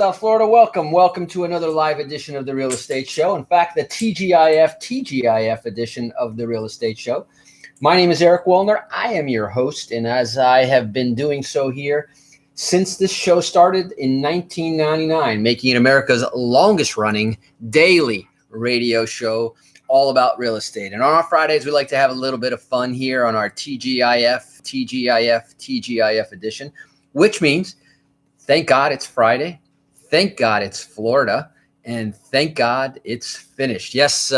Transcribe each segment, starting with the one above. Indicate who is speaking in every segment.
Speaker 1: South Florida. Welcome to another live edition of the Real Estate Show. In fact, the TGIF edition of the Real Estate Show. My name is Eric Willner. I am your host, and as I have been doing so here since this show started in 1999, making it America's longest running daily radio show all about real estate. And on our Fridays, we like to have a little bit of fun here on our TGIF edition, which means thank God it's Friday. Thank God it's Florida, and thank God it's finished. Yes,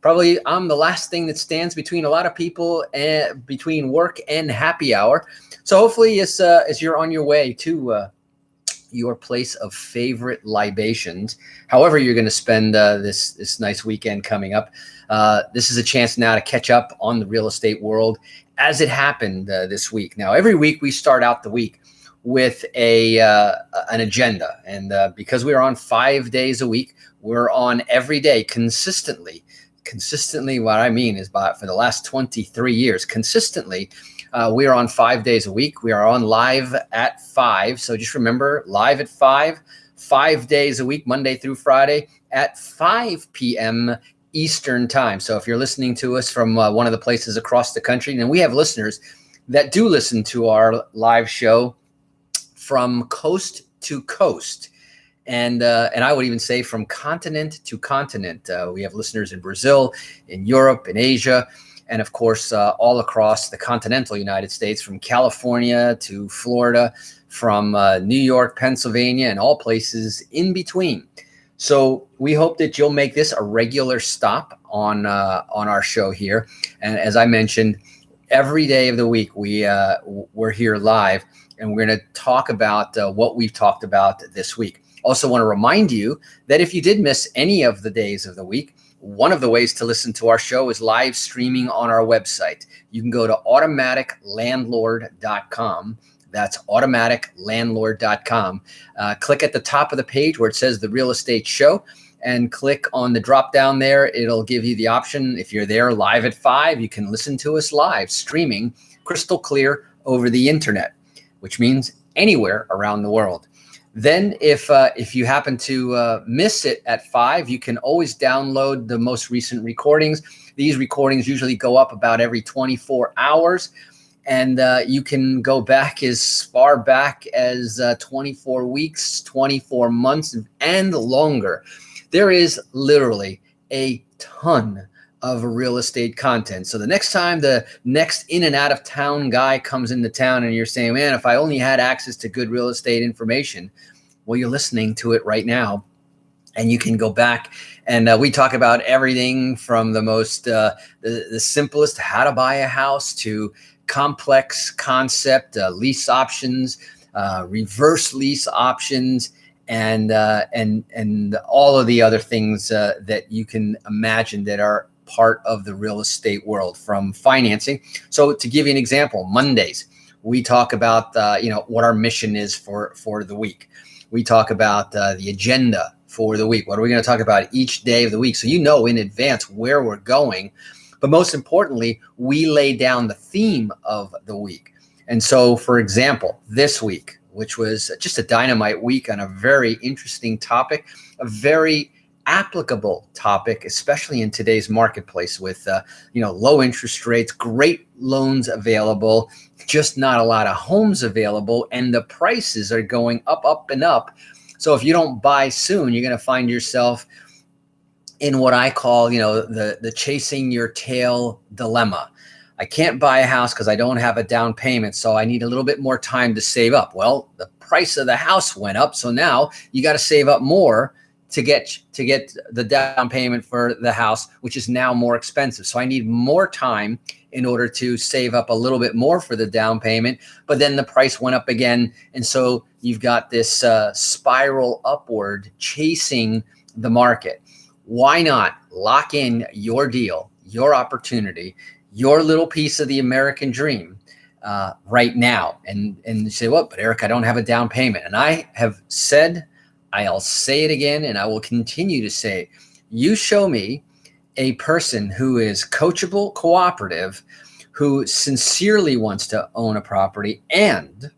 Speaker 1: probably I'm the last thing that stands between a lot of people and between work and happy hour. So hopefully as you're on your way to your place of favorite libations, however you're going to spend this nice weekend coming up, this is a chance now to catch up on the real estate world as it happened this week. Now, every week we start out the week with an agenda. And because we're on 5 days a week, we're on every day consistently. Consistently, what I mean is for the last 23 years, consistently, we are on 5 days a week. We are on live at 5. So just remember, live at 5 days a week, Monday through Friday at 5 p.m. Eastern time. So if you're listening to us from one of the places across the country, and we have listeners that do listen to our live show from coast to coast, and I would even say from continent to continent. We have listeners in Brazil, in Europe, in Asia, and of course all across the continental United States, from California to Florida, from New York, Pennsylvania, and all places in between. So we hope that you'll make this a regular stop on our show here. And as I mentioned, every day of the week we're here live. And we're going to talk about what we've talked about this week. Also want to remind you that if you did miss any of the days of the week, one of the ways to listen to our show is live streaming on our website. You can go to automaticlandlord.com. That's automaticlandlord.com. Click at the top of the page where it says The Real Estate Show, and click on the drop down there. It'll give you the option. If you're there live at 5, you can listen to us live, streaming crystal clear over the internet, which means anywhere around the world. Then if you happen to miss it at 5, you can always download the most recent recordings. These recordings usually go up about every 24 hours, and you can go back as far back as 24 weeks, 24 months, and longer. There is literally a ton of real estate content. So the next time the next in and out of town guy comes into town and you're saying, man, if I only had access to good real estate information, well, you're listening to it right now. And you can go back and we talk about everything from the most, the simplest, how to buy a house, to complex concept, lease options, reverse lease options, and all of the other things that you can imagine that are part of the real estate world, from financing. So to give you an example, Mondays, we talk about, what our mission is for the week. We talk about the agenda for the week. What are we going to talk about each day of the week? So you know in advance where we're going. But most importantly, we lay down the theme of the week. And so, for example, this week, which was just a dynamite week on a very interesting topic, a very applicable topic, especially in today's marketplace with low interest rates, great loans available, just not a lot of homes available, and the prices are going up and up. So if you don't buy soon, you're going to find yourself in what I call, the chasing your tail dilemma. I can't buy a house because I don't have a down payment, so I need a little bit more time to save up. Well, the price of the house went up, so now you got to save up more to get the down payment for the house, which is now more expensive. So I need more time in order to save up a little bit more for the down payment, but then the price went up again. And so you've got this spiral upward chasing the market. Why not lock in your deal, your opportunity, your little piece of the American dream right now? And you say, well, but Eric, I don't have a down payment. And I have said, I'll say it again, and I will continue to say it. You show me a person who is coachable, cooperative, who sincerely wants to own a property, and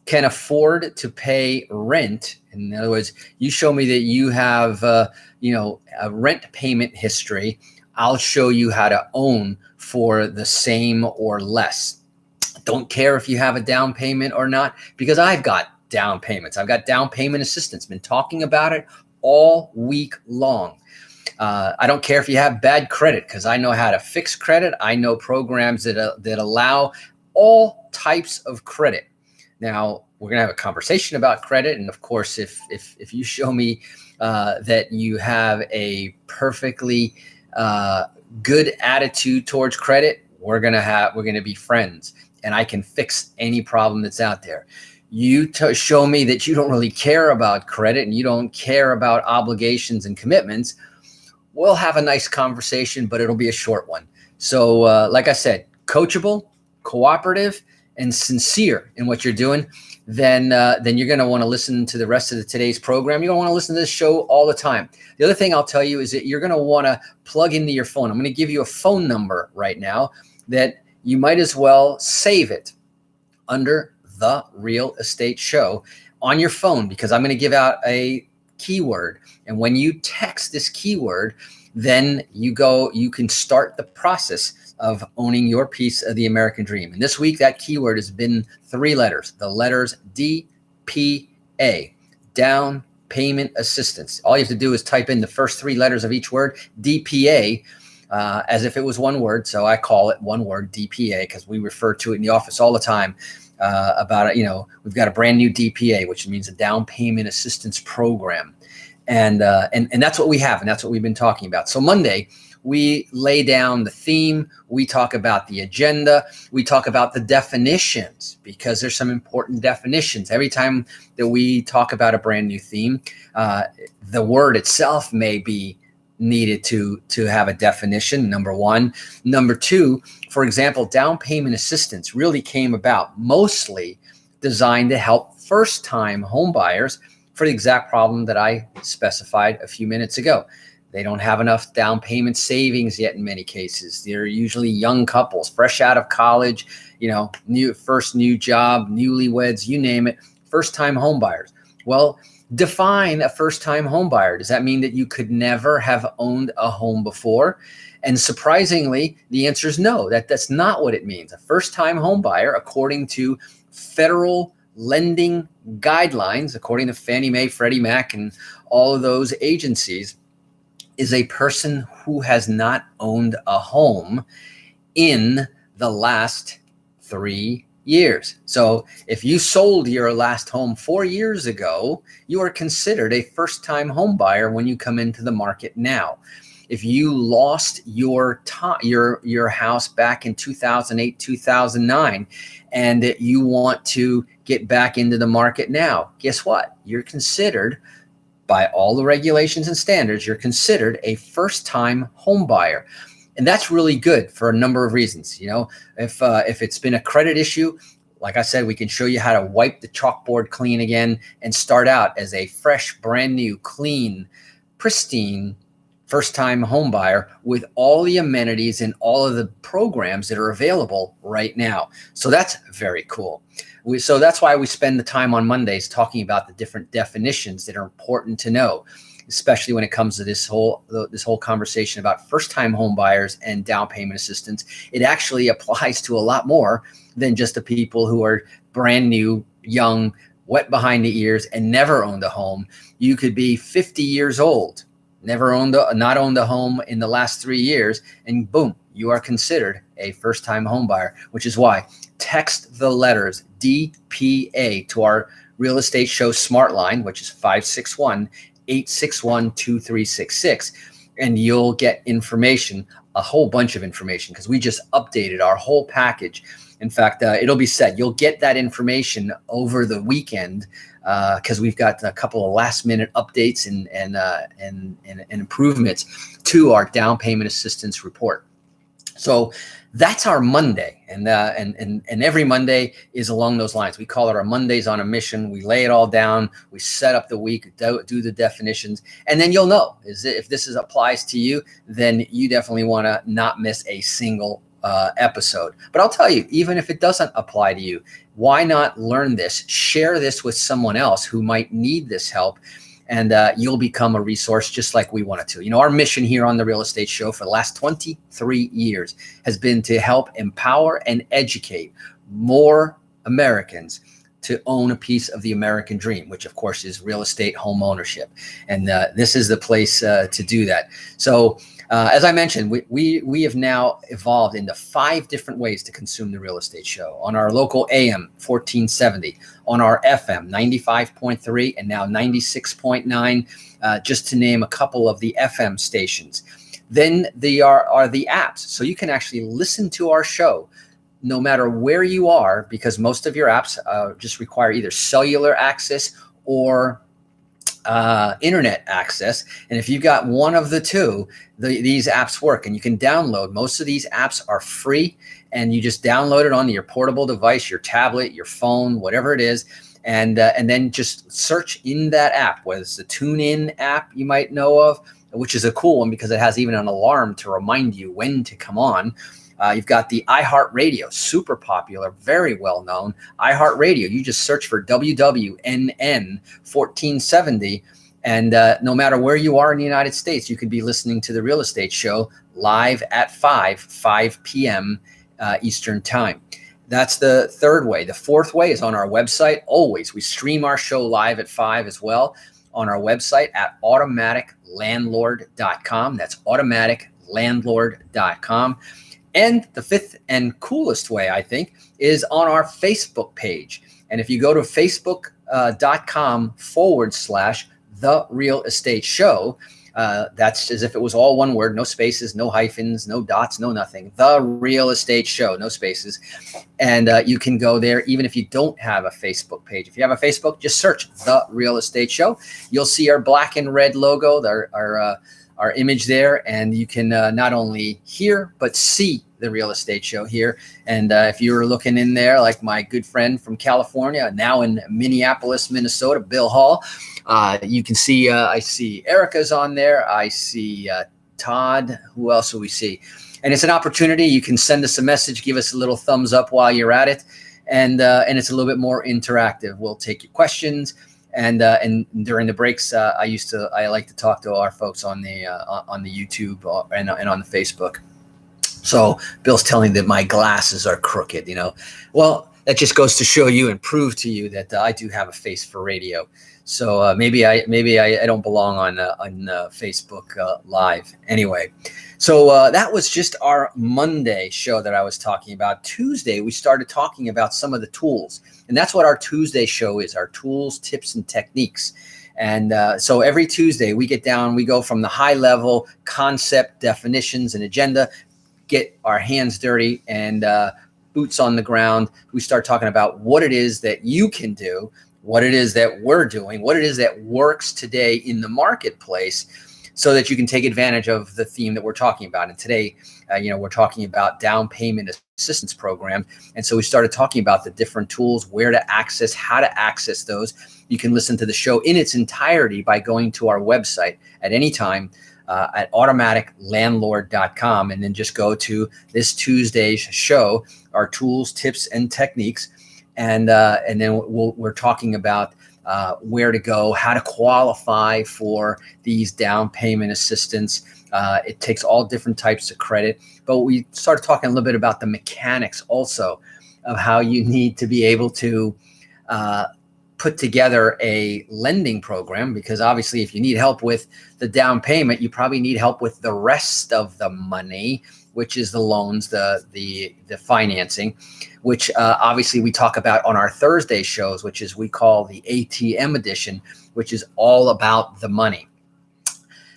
Speaker 1: can afford to pay rent. In other words, you show me that you have, a rent payment history. I'll show you how to own for the same or less. Don't care if you have a down payment or not, because I've got down payments. I've got down payment assistance. Been talking about it all week long. I don't care if you have bad credit, because I know how to fix credit. I know programs that allow all types of credit. Now, we're going to have a conversation about credit. And of course, if you show me that you have a perfectly good attitude towards credit, we're going to be friends, and I can fix any problem that's out there. You show me that you don't really care about credit and you don't care about obligations and commitments, we'll have a nice conversation, but it'll be a short one. So like I said, coachable, cooperative, and sincere in what you're doing, then you're going to want to listen to the rest of today's program. You're going to want to listen to this show all the time. The other thing I'll tell you is that you're going to want to plug into your phone. I'm going to give you a phone number right now that you might as well save it under The Real Estate Show on your phone, because I'm going to give out a keyword. And when you text this keyword, then you can start the process of owning your piece of the American dream. And this week, that keyword has been 3 letters, the letters DPA, down payment assistance. All you have to do is type in the first 3 letters of each word, DPA, as if it was one word. So I call it one word, DPA, because we refer to it in the office all the time about it. We've got a brand new DPA, which means a down payment assistance program. And that's what we have. And that's what we've been talking about. So Monday, we lay down the theme. We talk about the agenda. We talk about the definitions, because there's some important definitions. Every time that we talk about a brand new theme, the word itself may be needed to have a definition, number one. Number two, for example, down payment assistance really came about mostly designed to help first-time home buyers for the exact problem that I specified a few minutes ago. They don't have enough down payment savings yet in many cases. They're usually young couples, fresh out of college, new job, newlyweds, you name it, first-time home buyers. Well, define a first-time home buyer. Does that mean that you could never have owned a home before? And surprisingly, the answer is no. That's not what it means. A first-time home buyer, according to federal lending guidelines, according to Fannie Mae, Freddie Mac, and all of those agencies, is a person who has not owned a home in the last 3 years. So if you sold your last home 4 years ago, you are considered a first-time home buyer when you come into the market now. If you lost your house back in 2008, 2009, and you want to get back into the market now, guess what? You're considered, by all the regulations and standards, you're considered a first-time home buyer. And that's really good for a number of reasons. If it's been a credit issue, like I said, we can show you how to wipe the chalkboard clean again and start out as a fresh, brand new, clean, pristine first-time home buyer with all the amenities and all of the programs that are available right now. So that's very cool. So that's why we spend the time on Mondays talking about the different definitions that are important to know, especially when it comes to this whole conversation about first-time home buyers and down payment assistance. It actually applies to a lot more than just the people who are brand new, young, wet behind the ears, and never owned a home. You could be 50 years old, not owned a home in the last 3 years, and boom, you are considered a first-time home buyer, which is why text the letters DPA to our Real Estate Show Smart Line, which is 561-861-2366, and you'll get information, a whole bunch of information, because we just updated our whole package. In fact, it'll be set. You'll get that information over the weekend, because we've got a couple of last-minute updates and improvements to our down payment assistance report. So that's our Monday, and every Monday is along those lines. We call it our Mondays on a Mission. We lay it all down. We set up the week, do the definitions, and then you'll know if this applies to you. Then you definitely want to not miss a single episode. But I'll tell you, even if it doesn't apply to you, why not learn this, share this with someone else who might need this help, and you'll become a resource just like we wanted to. Our mission here on the Real Estate Show for the last 23 years has been to help empower and educate more Americans to own a piece of the American dream, which of course is real estate home ownership. And this is the place to do that. So as I mentioned, we have now evolved into 5 different ways to consume the Real Estate Show. On our local AM 1470, on our FM 95.3, and now 96.9, just to name a couple of the FM stations. Then are the apps. So you can actually listen to our show no matter where you are, because most of your apps just require either cellular access or internet access. And if you've got one of the two, these apps work, and you can download. Most of these apps are free, and you just download it onto your portable device, your tablet, your phone, whatever it is. And then just search in that app, whether it's the TuneIn app you might know of, which is a cool one because it has even an alarm to remind you when to come on. You've got the iHeartRadio, super popular, very well known. iHeartRadio, you just search for WWNN 1470, and no matter where you are in the United States, you could be listening to the Real Estate Show live at 5 p.m. Eastern Time. That's the third way. The fourth way is on our website. Always, we stream our show live at 5 as well on our website at automaticlandlord.com. That's automaticlandlord.com. And the fifth and coolest way, I think, is on our Facebook page. And if you go to facebook.com/The Real Estate Show, that's as if it was all one word, no spaces, no hyphens, no dots, no nothing. The Real Estate Show, no spaces. And you can go there even if you don't have a Facebook page. If you have a Facebook, just search The Real Estate Show. You'll see our black and red logo, our image there, and you can not only hear but see the Real Estate Show here. And if you were looking in there, like my good friend from California, now in Minneapolis, Minnesota, Bill Hall, you can see, I see Erica's on there. I see Todd. Who else will we see? And it's an opportunity. You can send us a message, give us a little thumbs up while you're at it. And it's a little bit more interactive. We'll take your questions. And during the breaks, I like to talk to our folks on the YouTube and on the Facebook. So Bill's telling me that my glasses are crooked, Well, that just goes to show you and prove to you that I do have a face for radio. So maybe I don't belong on Facebook Live anyway. So that was just our Monday show that I was talking about. Tuesday, we started talking about some of the tools. And that's what our Tuesday show is, our tools, tips, and techniques. And so every Tuesday we go from the high level concept, definitions, and agenda, get our hands dirty and boots on the ground. We start talking about what it is that you can do, what it is that we're doing, what it is that works today in the marketplace, so that you can take advantage of the theme that we're talking about. And today, we're talking about down payment assistance program. And so we started talking about the different tools, where to access, how to access those. You can listen to the show in its entirety by going to our website at any time at automaticlandlord.com, and then just go to this Tuesday's show, our tools, tips, and techniques. And then we're talking about where to go, how to qualify for these down payment assistance. It takes all different types of credit, but we started talking a little bit about the mechanics also of how you need to be able to put together a lending program, because obviously if you need help with the down payment, you probably need help with the rest of the money, which is the loans, the financing, which obviously we talk about on our Thursday shows, which is we call the ATM edition, which is all about the money.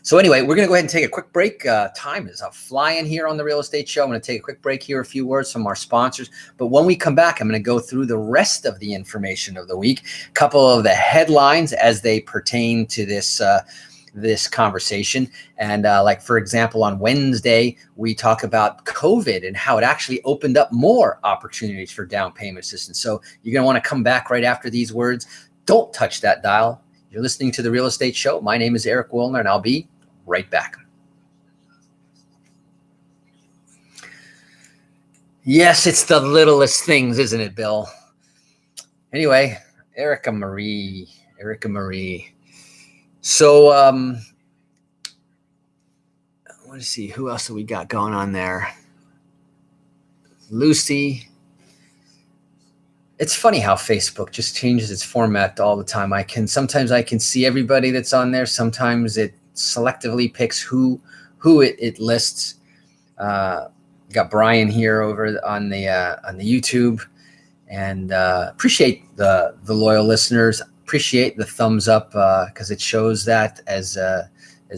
Speaker 1: So anyway, we're going to go ahead and take a quick break. Time is flying here on the Real Estate Show. I'm going to take a quick break here, a few words from our sponsors. But when we come back, I'm going to go through the rest of the information of the week, a couple of the headlines as they pertain to this conversation. And like, for example, on Wednesday, we talk about COVID and how it actually opened up more opportunities for down payment assistance. So you're going to want to come back right after these words. Don't touch that dial. You're listening to the Real Estate Show. My name is Eric Willner, and I'll be right back. Yes, it's the littlest things, isn't it, Bill? Anyway, Erica Marie. So, I want to see who else do we got going on there. Lucy. It's funny how Facebook just changes its format all the time. Sometimes I can see everybody that's on there. Sometimes it selectively picks who it lists. Got Brian here over on the YouTube, and appreciate the loyal listeners. Appreciate the thumbs up because it shows that as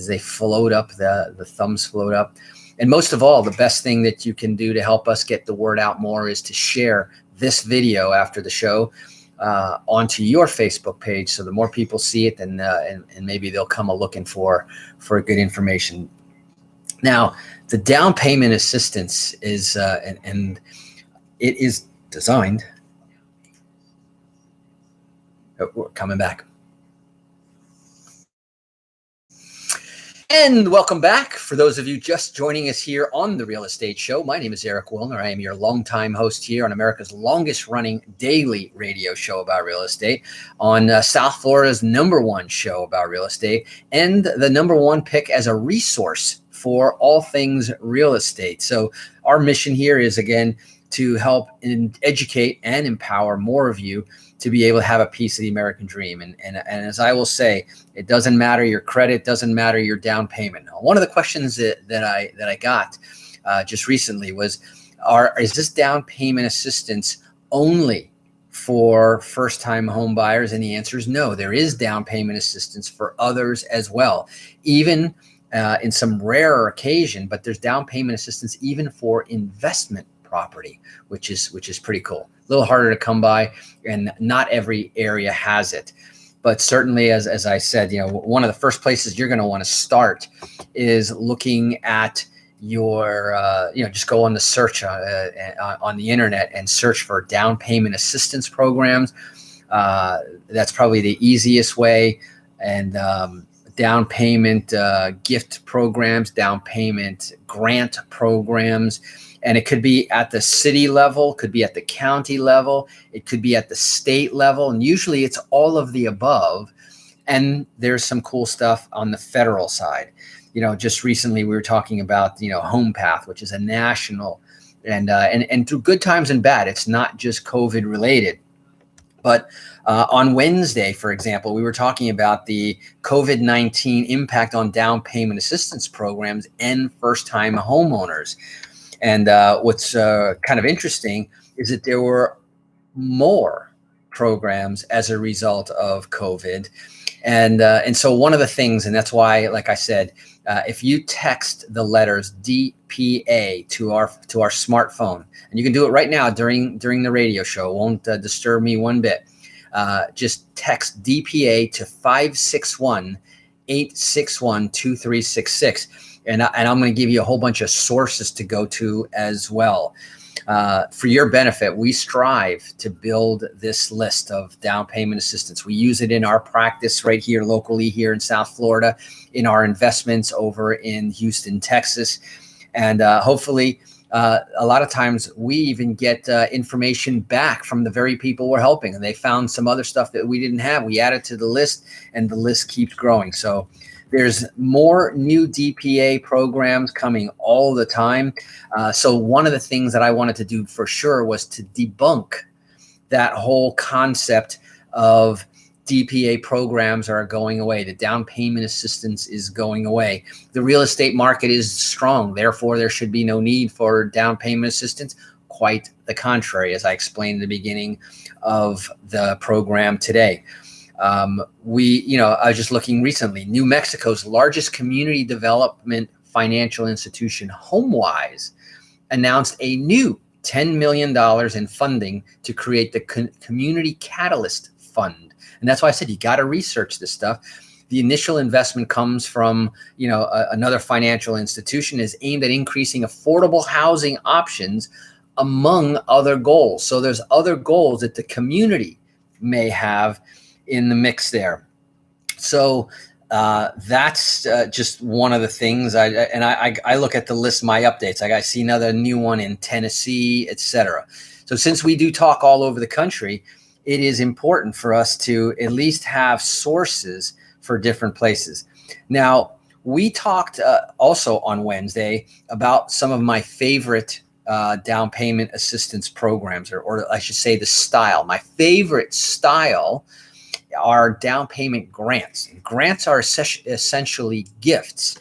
Speaker 1: they float up, the thumbs float up. And most of all, the best thing that you can do to help us get the word out more is to share this video after the show onto your Facebook page. So the more people see it, and maybe they'll come looking for good information. Now, the down payment assistance is, and it is designed. Oh, we're coming back. And welcome back. For those of you just joining us here on The Real Estate Show, my name is Eric Willner. I am your longtime host here on America's longest running daily radio show about real estate, on South Florida's #1 show about real estate, and the #1 pick as a resource for all things real estate. So our mission here is, again, to help educate and empower more of you to be able to have a piece of the American dream. And as I will say, it doesn't matter your credit, doesn't matter your down payment. One of the questions that I got just recently was, is this down payment assistance only for first-time home buyers? And the answer is no. There is down payment assistance for others as well, even in some rare occasion, but there's down payment assistance even for investment property, which is pretty cool. A little harder to come by, and not every area has it. But certainly, as I said, one of the first places you're going to want to start is looking at your, just go on the search on the internet and search for down payment assistance programs. That's probably the easiest way. And down payment gift programs, down payment grant programs. And it could be at the city level, could be at the county level, it could be at the state level. And usually it's all of the above. And there's some cool stuff on the federal side. Just recently we were talking about, Home Path, which is a national, and through good times and bad, it's not just COVID related. But on Wednesday, for example, we were talking about the COVID-19 impact on down payment assistance programs and first-time homeowners. And what's kind of interesting is that there were more programs as a result of COVID. And so one of the things, and that's why, like I said, if you text the letters DPA to our smartphone, and you can do it right now during the radio show, it won't disturb me one bit. Just text DPA to 561-861-2366. And I'm going to give you a whole bunch of sources to go to as well. For your benefit, we strive to build this list of down payment assistance. We use it in our practice right here locally here in South Florida, in our investments over in Houston, Texas. And hopefully, a lot of times we even get information back from the very people we're helping. And they found some other stuff that we didn't have. We add it to the list, and the list keeps growing. So there's more new DPA programs coming all the time. So one of the things that I wanted to do for sure was to debunk that whole concept of DPA programs are going away. The down payment assistance is going away. The real estate market is strong. Therefore, there should be no need for down payment assistance. Quite the contrary, as I explained at the beginning of the program today. I was just looking recently, New Mexico's largest community development financial institution, HomeWise, announced a new $10 million in funding to create the Community Catalyst Fund. And that's why I said you got to research this stuff. The initial investment comes from, another financial institution, is aimed at increasing affordable housing options among other goals. So there's other goals that the community may have in the mix there. So that's just one of the things. I look at the list, my updates. I see another new one in Tennessee, etc. So since we do talk all over the country, it is important for us to at least have sources for different places. Now, we talked also on Wednesday about some of my favorite down payment assistance programs, or I should say the style. My favorite style are down payment grants. Grants are essentially gifts.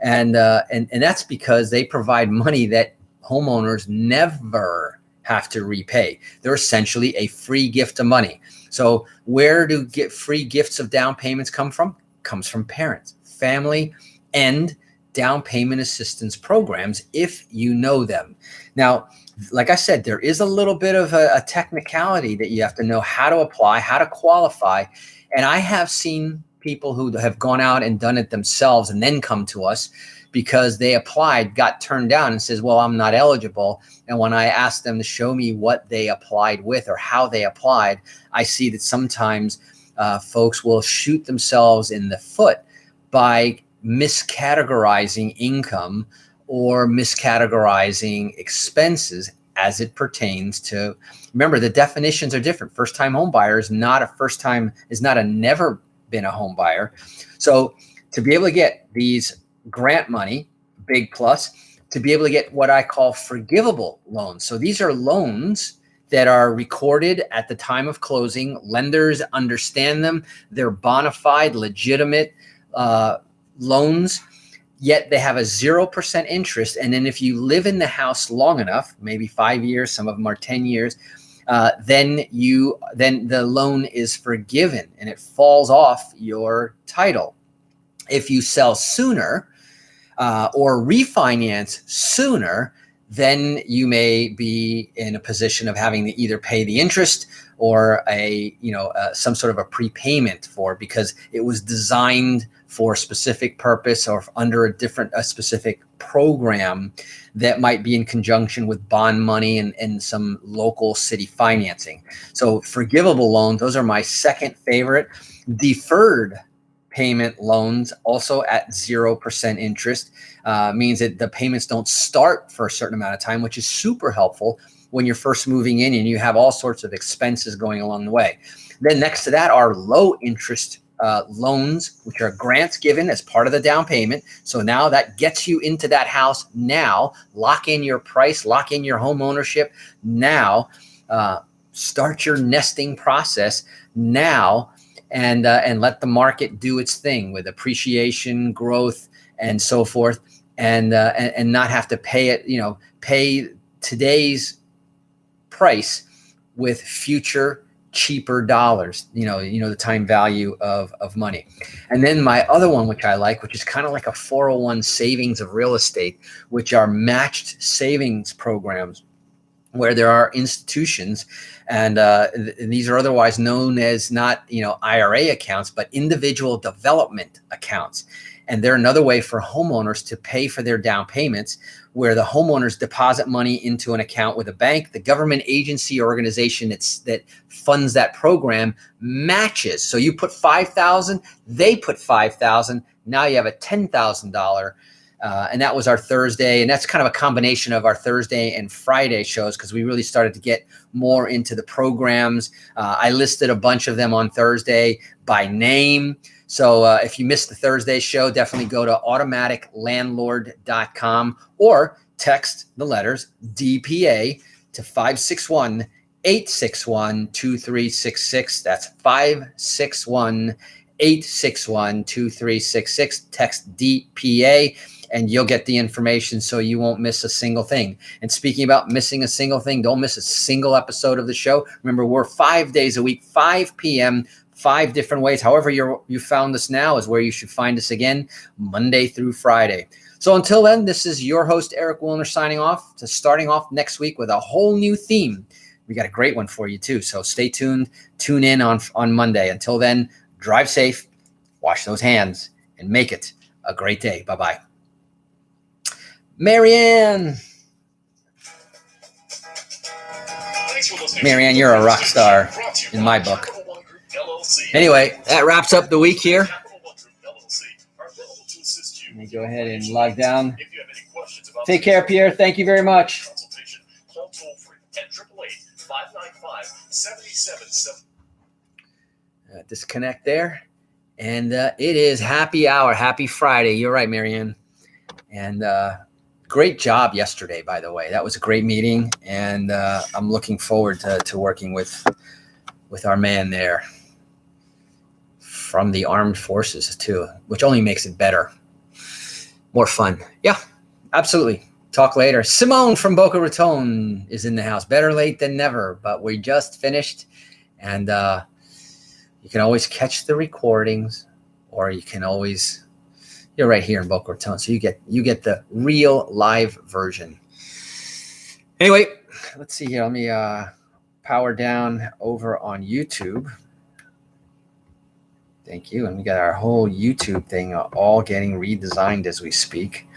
Speaker 1: And that's because they provide money that homeowners never have to repay. They're essentially a free gift of money. So where do free gifts of down payments come from? Comes from parents, family, and down payment assistance programs, if you know them. Now, like I said, there is a little bit of a technicality that you have to know how to apply, how to qualify. And I have seen people who have gone out and done it themselves and then come to us because they applied, got turned down, and says, well, I'm not eligible. And when I ask them to show me what they applied with or how they applied, I see that sometimes folks will shoot themselves in the foot by miscategorizing income or miscategorizing expenses as it pertains to, remember, the definitions are different. First-time home buyer is not a never been a home buyer. So to be able to get these grant money, big plus, to be able to get what I call forgivable loans. So these are loans that are recorded at the time of closing. Lenders understand them. They're bona fide, legitimate loans, yet they have a 0% interest. And then if you live in the house long enough, maybe 5 years, some of them are 10 years, then the loan is forgiven and it falls off your title. If you sell sooner or refinance sooner, then you may be in a position of having to either pay the interest or some sort of a prepayment for it because it was designed for a specific purpose or under a specific program that might be in conjunction with bond money and some local city financing. So forgivable loans, those are my second favorite. Deferred payment loans, also at 0% interest, means that the payments don't start for a certain amount of time, which is super helpful when you're first moving in and you have all sorts of expenses going along the way. Then next to that are low interest loans, which are grants given as part of the down payment. So now that gets you into that house now. Lock in your price, lock in your home ownership now. Start your nesting process now, and let the market do its thing with appreciation, growth, and so forth, and not have to pay today's price with future cheaper dollars, the time value of money. And then my other one, which I like, which is kind of like a 401 savings of real estate, which are matched savings programs where there are institutions and these are otherwise known as not, IRA accounts, but individual development accounts. And they're another way for homeowners to pay for their down payments, where the homeowners deposit money into an account with a bank. The government agency or organization that funds that program matches. So you put $5,000, they put $5,000. Now you have a $10,000. And that was our Thursday. And that's kind of a combination of our Thursday and Friday shows because we really started to get more into the programs. I listed a bunch of them on Thursday by name. So if you missed the Thursday show, definitely go to automaticlandlord.com or text the letters DPA to 561-861-2366. That's 561-861-2366. Text DPA and you'll get the information so you won't miss a single thing. And speaking about missing a single thing, don't miss a single episode of the show. Remember, we're 5 days a week, 5 p.m., 5 different ways. However you found us now is where you should find us again, Monday through Friday. So until then, this is your host, Eric Willner, signing off, starting off next week with a whole new theme. We got a great one for you too. So stay tuned, tune in on Monday. Until then, drive safe, wash those hands, and make it a great day. Bye-bye. Marianne, you're a rock star in my book. Anyway, that wraps up the week here. Let me go ahead and log down. Take care, Pierre. Thank you very much. disconnect there. And it is happy hour, happy Friday. You're right, Marianne. And great job yesterday, by the way. That was a great meeting, and I'm looking forward to working with our man there from the armed forces too, which only makes it better, more fun. Yeah, absolutely. Talk later. Simone from Boca Raton is in the house. Better late than never, but we just finished, and you can always catch the recordings, or you can always. You're right here in Boca Raton, so you get the real live version. Anyway, let's see here. Let me power down over on YouTube. Thank you. And we got our whole YouTube thing all getting redesigned as we speak.